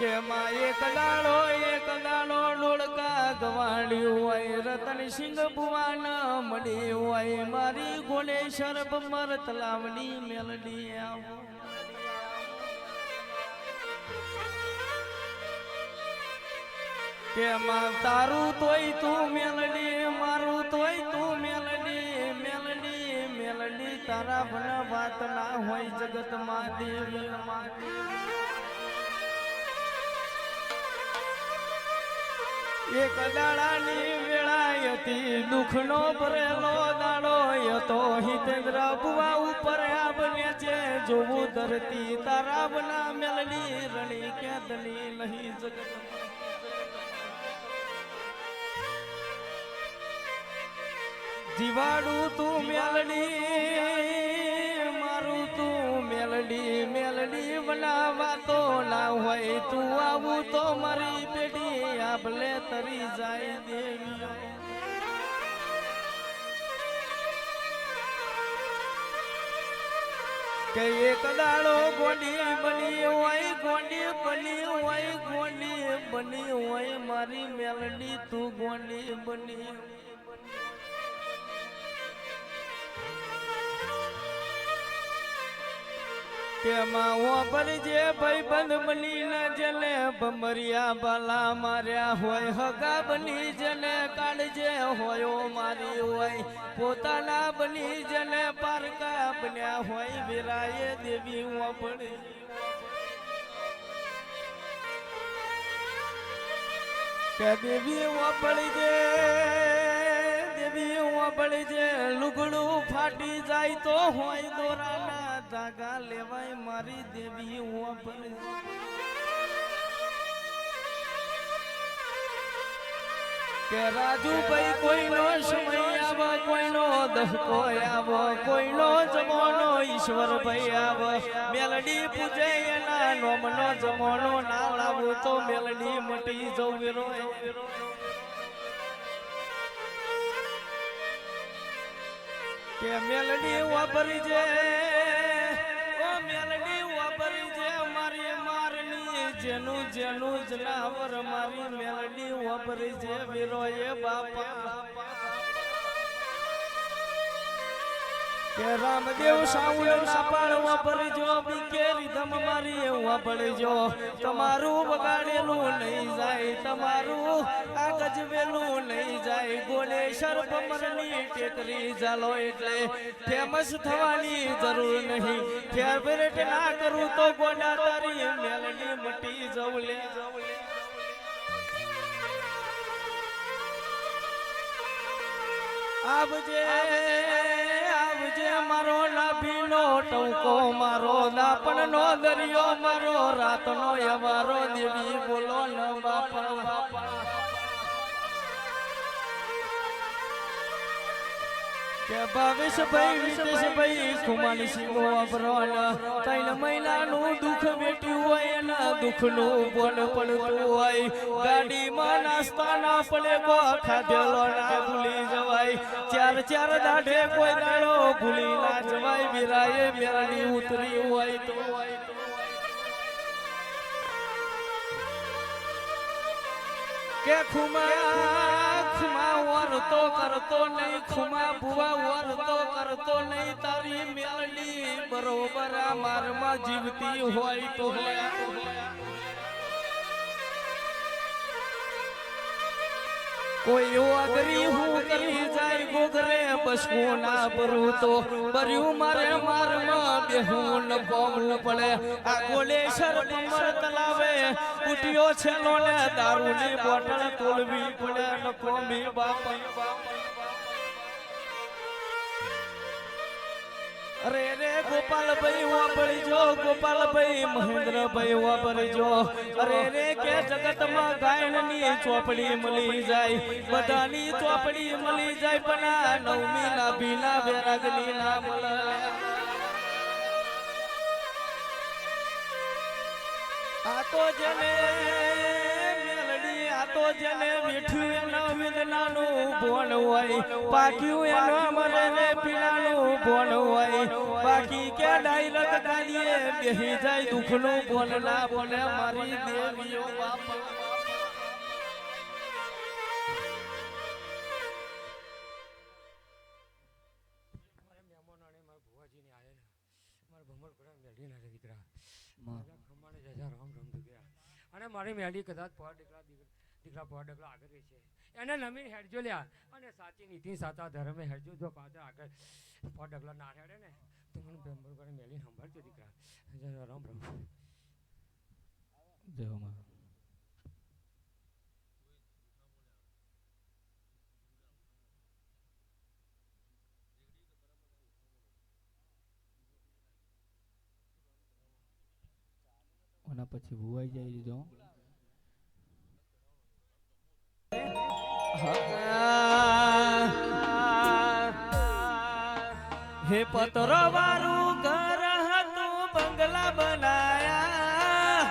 કે માં એક દાડો ડોળકા ગવાડ્યું હોય રતનસિંહ ભુવાન મળી હોય મારી ઘોડેશ્વર બમર તલાવની મેલડી આવો કે માં તારું તોય તું મેલડી મારું તોય તું મેલડી મેલડી મેલડી તારા ભલા વાત ના હોય જગત માં દેવી એક દાડાની વેળા હતી દુઃખનો ભરેલો દાડો હતો હિતેન્દ્ર બુવા ઉપર આબને છે જોવું ધરતી તારા બના મેલડી રણી કે દલી નહીં જગત જીવાડું તું મેલડી મારું તું મેલડી મેલડી બનાવા તો ના હોય તું આવું તો મારી પેઢી આભલે તરી જાય દેવી કે એક દાડો ગોડી બની હોય ગોડી બની હોય ગોડી બની હોય મારી મેલડી તું ગોડી બની કે માં વાપરજે ભાઈબંધ બની ન જલે ભમરિયા બાલા માર્યા હોય હગા બની જને કાઢજે હોયો મારી હોય પોતાના બની જને પારકા બન્યા હોય વિરાય દેવી વાપરે કે દેવી વાપરજે બળજે લુગડું ફાટી જાય તો હોય દોરાના ધાગા લેવાય મારી દેવી ઉપર કે રાજુભાઈ કોઈનો સમય આવો કોઈનો દહકો આવો કોઈનો જમાનો ઈશ્વરભાઈ આવો મેલડી પૂજે એના નોમનો જમાનો ના લાવું તો મેલડી મટી જવું રોય કે મેલડી વાપરી જે ઓ મેલડી વાપરી જે મારી મારની જેનું જેનું જનાવર મારી મેલડી વાપરી જે વીરોએ બાપા કે રામદેવ સાવળ ના પાળ વાપરજો બીકેરી ધમ મારી વાપરજો તમારું બગાડેલું નહીં જાય તમારું આ ગજવેલું નહીં જાય ગોળેશ્વર ભમરની ટેકરી ચાલો એટલે ફેમસ થવાની જરૂર નહીં ફેવરેટ ના કરું તો ગોડા તારી મેલડી મટી જવલે આવજે મારો લાભીનો ટંકો મારો દાપણનો દરિયો મારો રાતનો અમારો દેવી બોલો ન બાપા કે ભાવેશભાઈ વિદેશભાઈ ખુમાની સિંગો અબરોન 3 મહિનાનું દુઃખ વેટ્યું હોય એના દુઃખનું બોન પડતું હોય ગાડીમાં નાસ્તા ના પડે કો ખાધેલો ના ભૂલી જવાય ચાર દાઢે કોઈ દાડો ભૂલી ના જવાય વિરાએ મેરડી ઉતરી હોય તો કે ખુમા વરતો કરતો નહીં ખુમા ભુવા વરતો કરતો નહીં તારી મેલડી બરોબર આ મારમાં જીવતી હોય તો કોઈ અગરી હું કરી જાય ગોગરે બસવું ના ભરું તો ભર્યું મારે મારમાં બેહું ન કોમવું પડે આ ગોળેશ્વર ભમર તલાવે ઉઠ્યો છેલો ને દારૂની બોટલ તોલવી પડે ન કોમી બાપા અરે રે ગોપાલભાઈ વાપરજો ગોપાલભાઈ મહેન્દ્રભાઈ વાપરજો અરે રે કે જગતમાં ગાયનની ચોપડી મળી જાય બધાની ચોપડી મળી જાય પણ આ નવમી ના ભીના વૈરાગની ના મળે આ તો જેને મેલડી આ તો જેને મીઠું એના વેદનાનું ભોણ હોય પાક્યું એનો મરે રે પીણાનું ભોન હોય બાકી કે ડાયરેક્ટ ગાડીએ બેહી જાય દુઃખનું ભોન ના બોલે મારી દેવીઓ બાપા અને મારી મેડી કદાચ દીકરા પોર ડગલા આગળ છે એને નમીન હેડજો લ્યા અને સાચી નીતિ સાચા ધર્મે હેડજો જો પાછળ આગળ પોર ડગલા ના હેડે ને તો મને બેમ્બર કરે મેલી સંભાળજો દીકરા રામ રામ જય માં ઓના પછી ભુવાઈ જાય જો હે પતરો વાળું ઘર હતું બંગલા બનાયા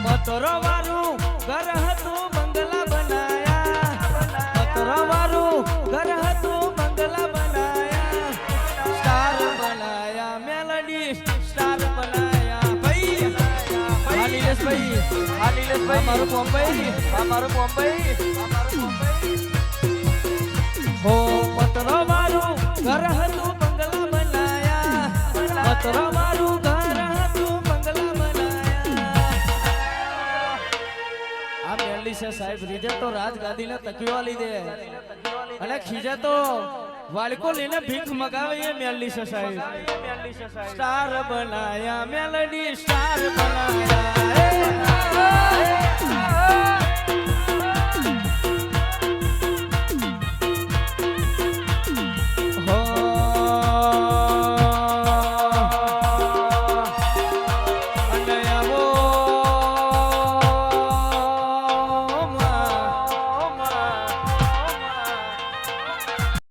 પતરો વાળું ઘર હતું બંગલા બનાયા પતરો વાળું ઘર હતું બંગલા બનાયા સ્ટાર બનાયા મેલડી સ્ટાર બનાયા ભાઈ હાલીલેશ ભાઈ મારું બોમ્બઈ હો પતરો મારું ઘર હતું બંગલા બનાયા પતરો મારું ઘર હતું બંગલા બનાયા આ મેલી છે સાહેબ રીજે તો રાજગાદીને તકીવા લીધે અને ખીજે તો વાળકો લઈને ભીખ મગાવે એ મેલી છે સાહેબ સ્ટાર બનાયા મેલડી સ્ટાર બનાયા